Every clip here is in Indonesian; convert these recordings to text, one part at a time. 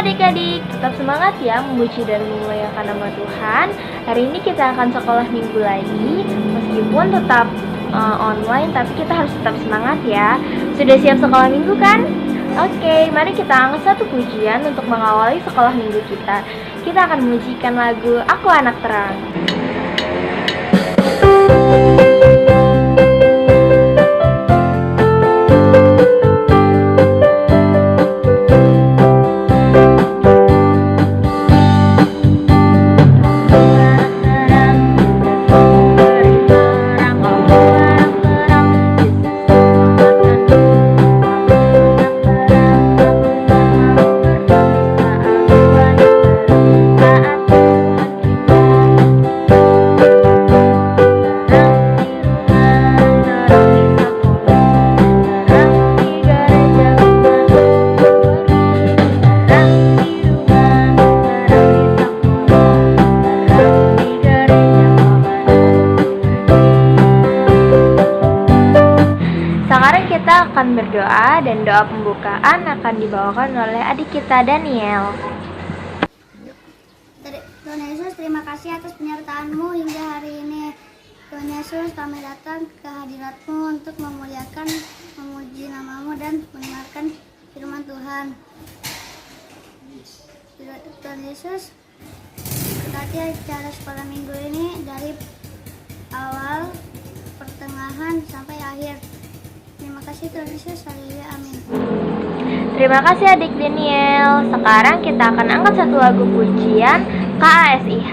adik-adik, tetap semangat ya memuji dan memuliakan nama Tuhan. Hari ini kita akan sekolah minggu lagi. Meskipun tetap online, tapi kita harus tetap semangat ya. Sudah siap sekolah minggu kan? Oke, mari kita angkat satu pujian untuk mengawali sekolah minggu kita. Kita akan memujikan lagu Aku Anak Terang. Kita akan berdoa dan doa pembukaan akan dibawakan oleh adik kita Daniel. Tuhan Yesus, terima kasih atas penyertaan-Mu hingga hari ini. Tuhan Yesus, kami datang ke hadirat-Mu untuk memuliakan, memuji nama-Mu dan mendengarkan firman Tuhan. Tuhan Yesus, berkati acara sekolah minggu ini dari awal, pertengahan, sampai akhir. Terima kasih Tuhan Yesus, haleluya, amin. Terima kasih adik Daniel. Sekarang kita akan angkat satu lagu pujian KASIH.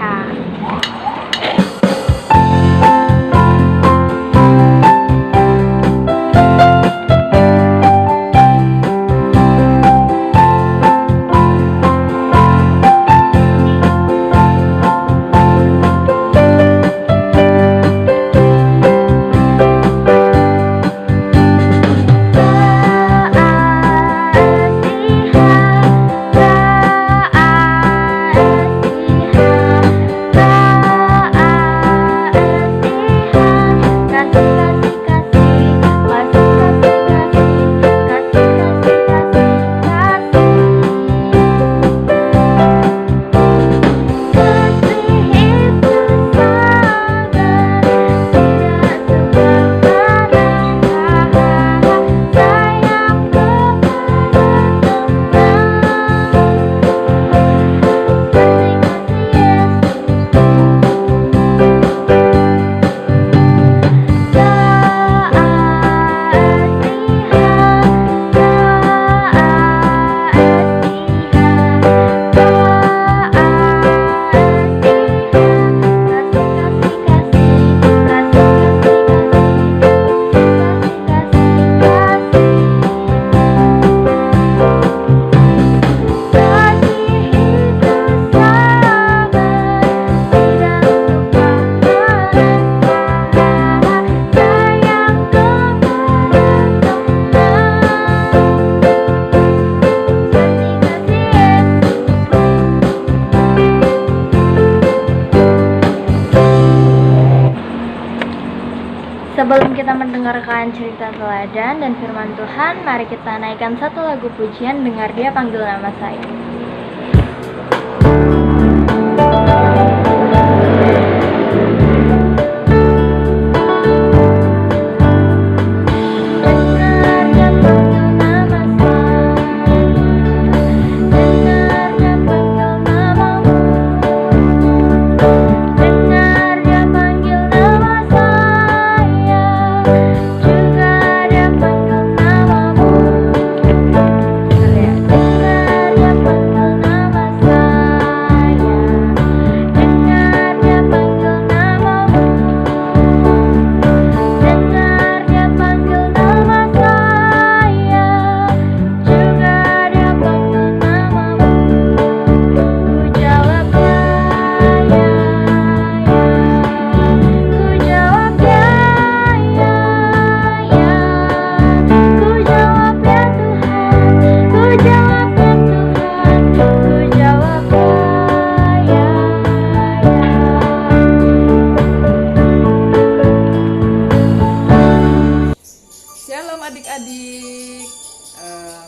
Sebelum kita mendengarkan cerita teladan dan firman Tuhan, mari kita naikkan satu lagu pujian, Dengar Dia Panggil Nama Saya.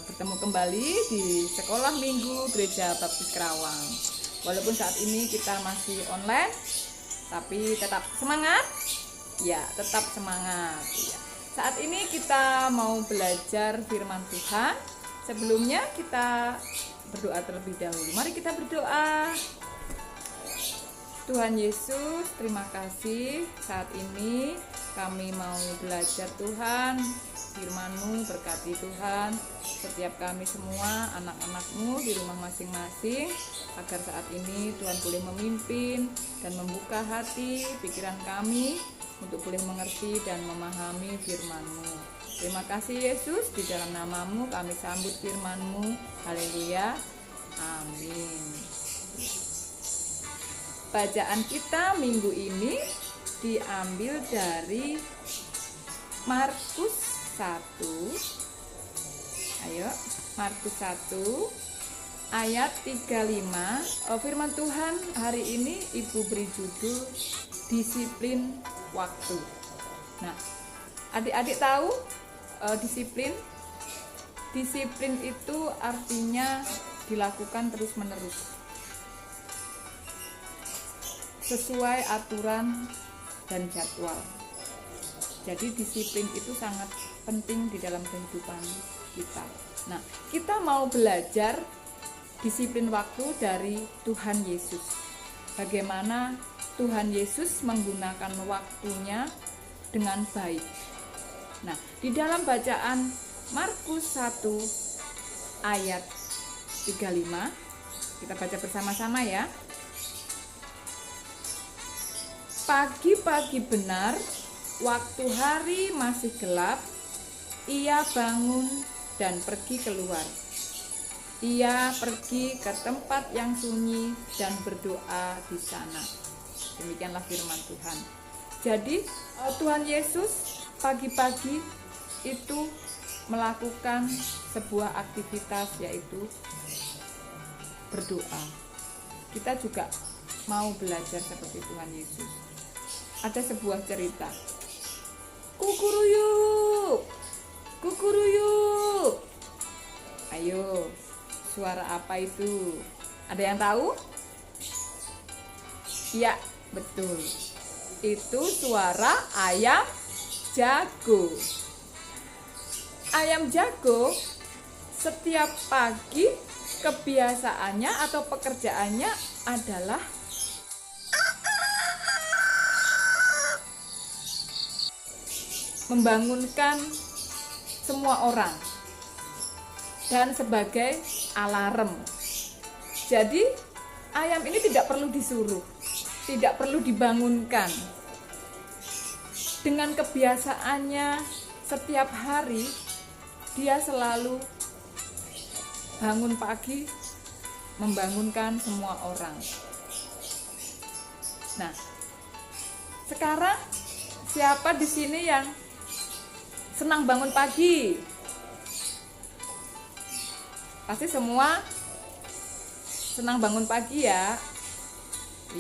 bertemu kembali di Sekolah Minggu Gereja Baptis Kerawang. Walaupun saat ini kita masih online, tapi tetap semangat. Ya, tetap semangat. Ya. Saat ini kita mau belajar firman Tuhan. Sebelumnya kita berdoa terlebih dahulu. Mari kita berdoa. Tuhan Yesus, terima kasih saat ini kami mau belajar Tuhan, firman-Mu, berkati Tuhan setiap kami semua, anak-anak-Mu di rumah masing-masing, agar saat ini Tuhan boleh memimpin dan membuka hati, pikiran kami untuk boleh mengerti dan memahami firman-Mu. Terima kasih Yesus, di dalam nama-Mu kami sambut firman-Mu. Haleluya, amin. Bacaan kita minggu ini diambil dari Markus 1. Ayo, Markus 1 ayat 35. Firman Tuhan hari ini Ibu beri judul disiplin waktu. Nah, adik-adik tahu disiplin? Disiplin itu artinya dilakukan terus-menerus, sesuai aturan dan jadwal. Jadi disiplin itu sangat penting di dalam kehidupan kita. Nah, kita mau belajar disiplin waktu dari Tuhan Yesus. Bagaimana Tuhan Yesus menggunakan waktunya dengan baik. Nah, di dalam bacaan Markus 1 ayat 35, kita baca bersama-sama ya. Pagi-pagi benar, waktu hari masih gelap, ia bangun dan pergi keluar. Ia pergi ke tempat yang sunyi dan berdoa di sana. Demikianlah firman Tuhan. Jadi Tuhan Yesus pagi-pagi itu melakukan sebuah aktivitas, yaitu berdoa. Kita juga mau belajar seperti Tuhan Yesus. Ada sebuah cerita. Kukuruyuk, kukuruyuk. Ayo, suara apa itu? Ada yang tahu? Ya, betul. Itu suara ayam jago. Ayam jago setiap pagi kebiasaannya atau pekerjaannya adalah membangunkan semua orang dan sebagai alarm. Jadi ayam ini tidak perlu disuruh, tidak perlu dibangunkan. Dengan kebiasaannya setiap hari dia selalu bangun pagi membangunkan semua orang. Nah, sekarang siapa di sini yang senang bangun pagi? Pasti semua senang bangun pagi ya.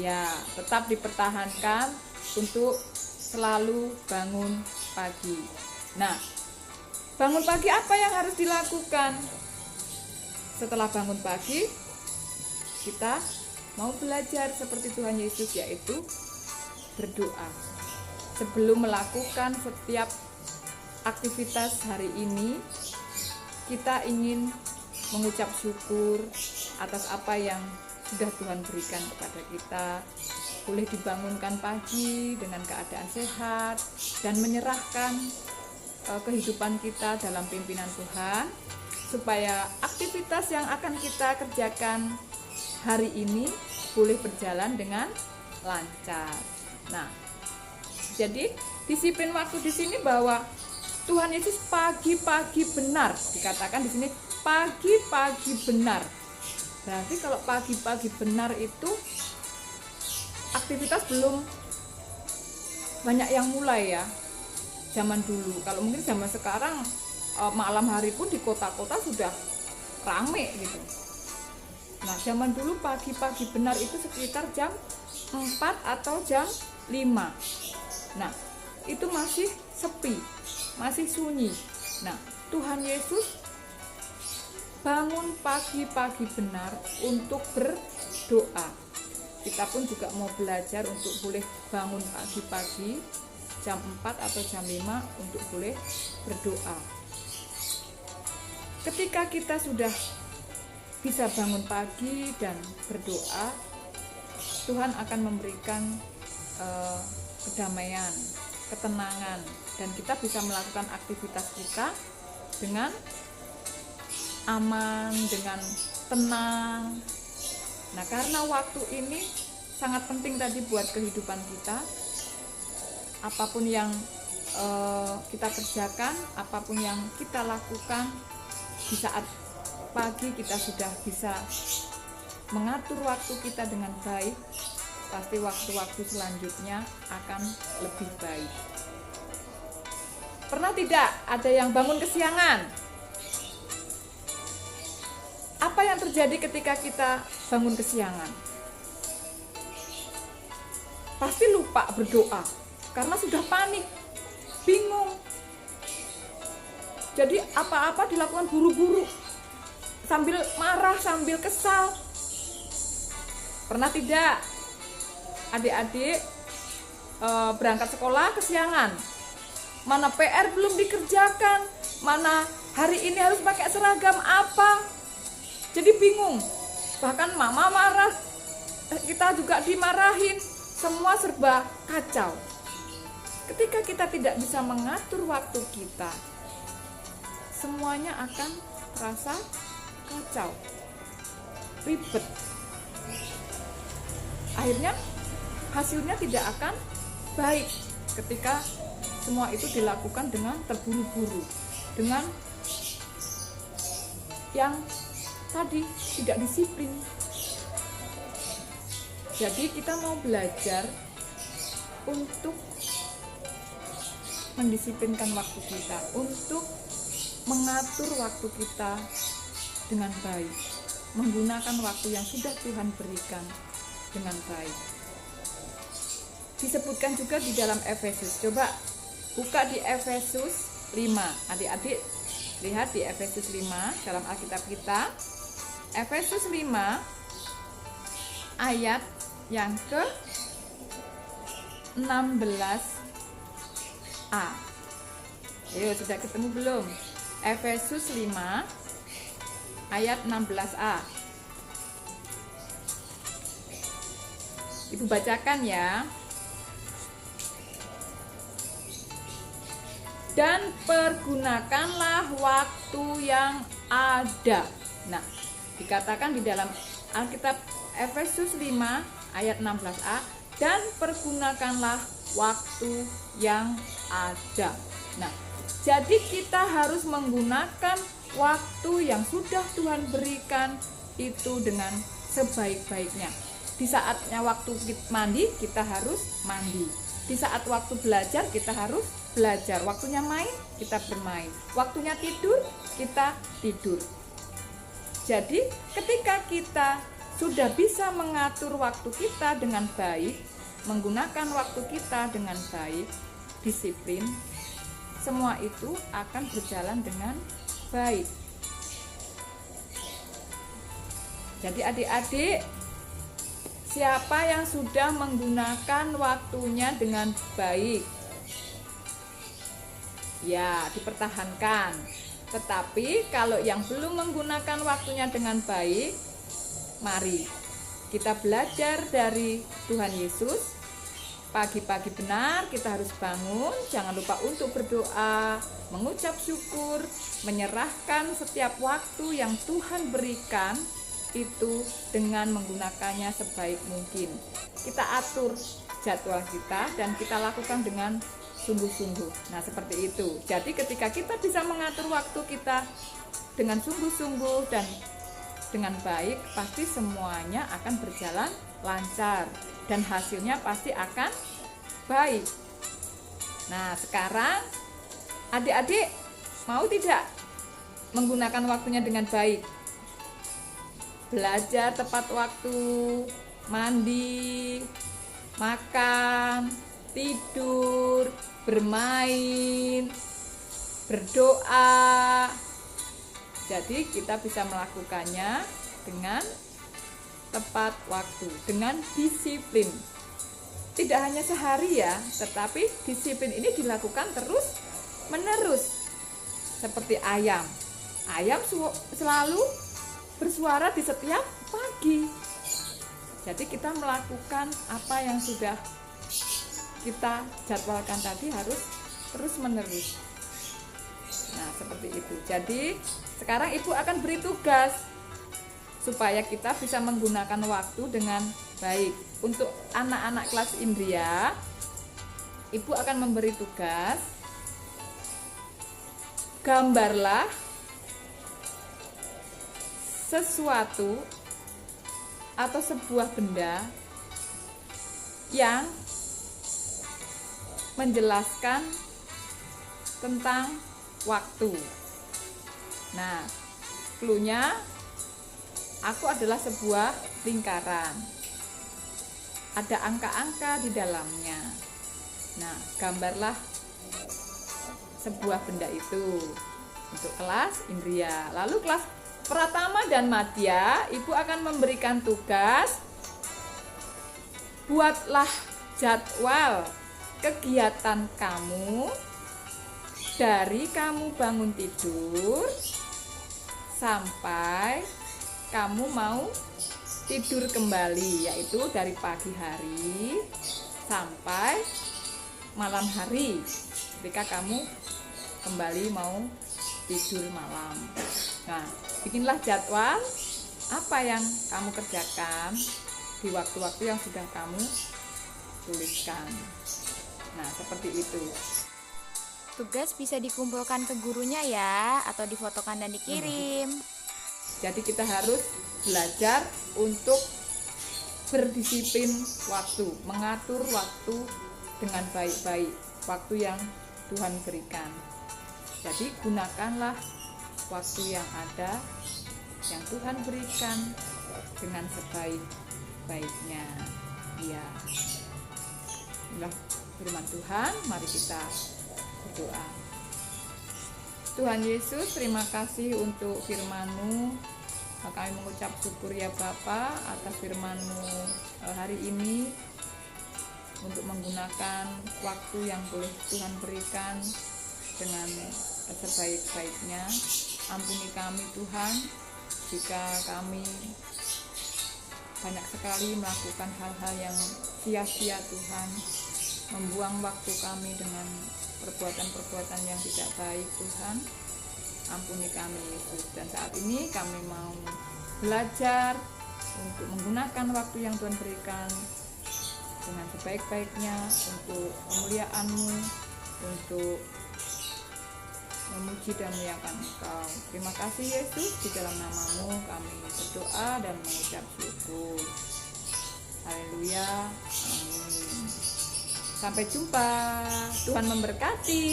Ya, tetap dipertahankan untuk selalu bangun pagi. Nah, bangun pagi apa yang harus dilakukan? Setelah bangun pagi, kita mau belajar seperti Tuhan Yesus, yaitu berdoa. Sebelum melakukan setiap aktivitas hari ini, kita ingin mengucap syukur atas apa yang sudah Tuhan berikan kepada kita. Boleh dibangunkan pagi dengan keadaan sehat dan menyerahkan kehidupan kita dalam pimpinan Tuhan, supaya aktivitas yang akan kita kerjakan hari ini boleh berjalan dengan lancar. Nah, jadi disiplin waktu di sini bahwa Tuhan Yesus pagi-pagi benar, dikatakan di sini pagi-pagi benar. Berarti kalau pagi-pagi benar itu aktivitas belum banyak yang mulai ya. Zaman dulu, kalau mungkin zaman sekarang malam hari pun di kota-kota sudah rame gitu. Nah, zaman dulu pagi-pagi benar itu sekitar jam 4 atau jam 5. Nah, itu masih sepi, masih sunyi. Nah, Tuhan Yesus bangun pagi-pagi benar untuk berdoa. Kita pun juga mau belajar untuk boleh bangun pagi-pagi jam 4 atau jam 5 untuk boleh berdoa. Ketika kita sudah bisa bangun pagi dan berdoa, Tuhan akan memberikan kedamaian, ketenangan, dan kita bisa melakukan aktivitas kita dengan aman, dengan tenang. Nah, karena waktu ini sangat penting tadi buat kehidupan kita. Apapun yang kita kerjakan, apapun yang kita lakukan, di saat pagi kita sudah bisa mengatur waktu kita dengan baik, pasti waktu-waktu selanjutnya akan lebih baik. Pernah tidak ada yang bangun kesiangan? Apa yang terjadi ketika kita bangun kesiangan? Pasti lupa berdoa karena sudah panik, bingung. Jadi apa-apa dilakukan buru-buru, sambil marah, sambil kesal. Pernah tidak adik-adik berangkat sekolah kesiangan? Mana PR belum dikerjakan, mana hari ini harus pakai seragam apa? Jadi bingung, bahkan mama marah, kita juga dimarahin, semua serba kacau. Ketika kita tidak bisa mengatur waktu kita, semuanya akan terasa kacau, ribet. Akhirnya hasilnya tidak akan baik ketika semua itu dilakukan dengan terburu-buru, dengan yang tadi tidak disiplin. Jadi kita mau belajar untuk mendisiplinkan waktu kita, untuk mengatur waktu kita dengan baik, menggunakan waktu yang sudah Tuhan berikan dengan baik. Disebutkan juga di dalam Efesus. Coba buka di Efesus 5. Adik-adik lihat di Efesus 5 dalam Alkitab kita. Efesus 5 ayat yang ke 16a. Ayo, sudah ketemu belum? Efesus 5 ayat 16a. Ibu bacakan ya. Dan pergunakanlah waktu yang ada. Nah, dikatakan di dalam Alkitab Efesus 5 ayat 16a, dan pergunakanlah waktu yang ada. Nah, jadi kita harus menggunakan waktu yang sudah Tuhan berikan itu dengan sebaik-baiknya. Di saatnya waktu kita mandi, kita harus mandi. Di saat waktu belajar, kita harus belajar. Waktunya main, kita bermain. Waktunya tidur, kita tidur. Jadi, ketika kita sudah bisa mengatur waktu kita dengan baik, menggunakan waktu kita dengan baik, disiplin, semua itu akan berjalan dengan baik. Jadi adik-adik, siapa yang sudah menggunakan waktunya dengan baik? Ya, dipertahankan. Tetapi kalau yang belum menggunakan waktunya dengan baik, mari kita belajar dari Tuhan Yesus. Pagi-pagi benar kita harus bangun, jangan lupa untuk berdoa, mengucap syukur, menyerahkan setiap waktu yang Tuhan berikan itu dengan menggunakannya sebaik mungkin. Kita atur jadwal kita dan kita lakukan dengan sungguh-sungguh. Nah, seperti itu. Jadi ketika kita bisa mengatur waktu kita dengan sungguh-sungguh dan dengan baik, pasti semuanya akan berjalan lancar dan hasilnya pasti akan baik. Nah, sekarang adik-adik mau tidak menggunakan waktunya dengan baik? Belajar tepat waktu, mandi, makan, tidur, bermain, berdoa, Jadi kita bisa melakukannya dengan tepat waktu, dengan disiplin. Tidak hanya sehari ya, tetapi disiplin ini dilakukan terus menerus. Seperti ayam. Ayam selalu bersuara di setiap pagi. Jadi kita melakukan apa yang sudah kita jadwalkan tadi harus terus menerus. Nah, seperti itu. Jadi sekarang Ibu akan beri tugas supaya kita bisa menggunakan waktu dengan baik. Untuk anak-anak kelas Indria, Ibu akan memberi tugas, gambarlah sesuatu atau sebuah benda yang menjelaskan tentang waktu. Nah, clue-nya aku adalah sebuah lingkaran. Ada angka-angka di dalamnya. Nah, gambarlah sebuah benda itu untuk kelas Indria. Lalu kelas Pratama dan Madya, Ibu akan memberikan tugas, buatlah jadwal kegiatan kamu dari kamu bangun tidur sampai kamu mau tidur kembali, yaitu dari pagi hari sampai malam hari ketika kamu kembali mau tidur malam. Nah, bikinlah jadwal apa yang kamu kerjakan di waktu-waktu yang sudah kamu tuliskan. Nah, seperti itu. Tugas bisa dikumpulkan ke gurunya ya, atau difotokan dan dikirim. Jadi kita harus belajar untuk berdisiplin waktu, mengatur waktu dengan baik-baik, waktu yang Tuhan berikan. Jadi gunakanlah waktu yang ada, yang Tuhan berikan dengan sebaik-baiknya. Ya, inilah firman Tuhan. Mari kita berdoa. Tuhan Yesus, terima kasih untuk firman-Mu. Kami mengucap syukur ya Bapa atas firman-Mu hari ini, untuk menggunakan waktu yang boleh Tuhan berikan dengan sebaik-baiknya. Ampuni kami Tuhan jika kami banyak sekali melakukan hal-hal yang sia-sia Tuhan, membuang waktu kami dengan perbuatan-perbuatan yang tidak baik Tuhan. Ampuni kami Yesus. Dan saat ini kami mau belajar untuk menggunakan waktu yang Tuhan berikan dengan sebaik-baiknya untuk kemuliaan-Mu, untuk memuji dan memuliakan Engkau. Terima kasih Yesus, di dalam nama-Mu kami berdoa dan mengucap syukur. Haleluya, amin. Sampai jumpa, Tuhan memberkati.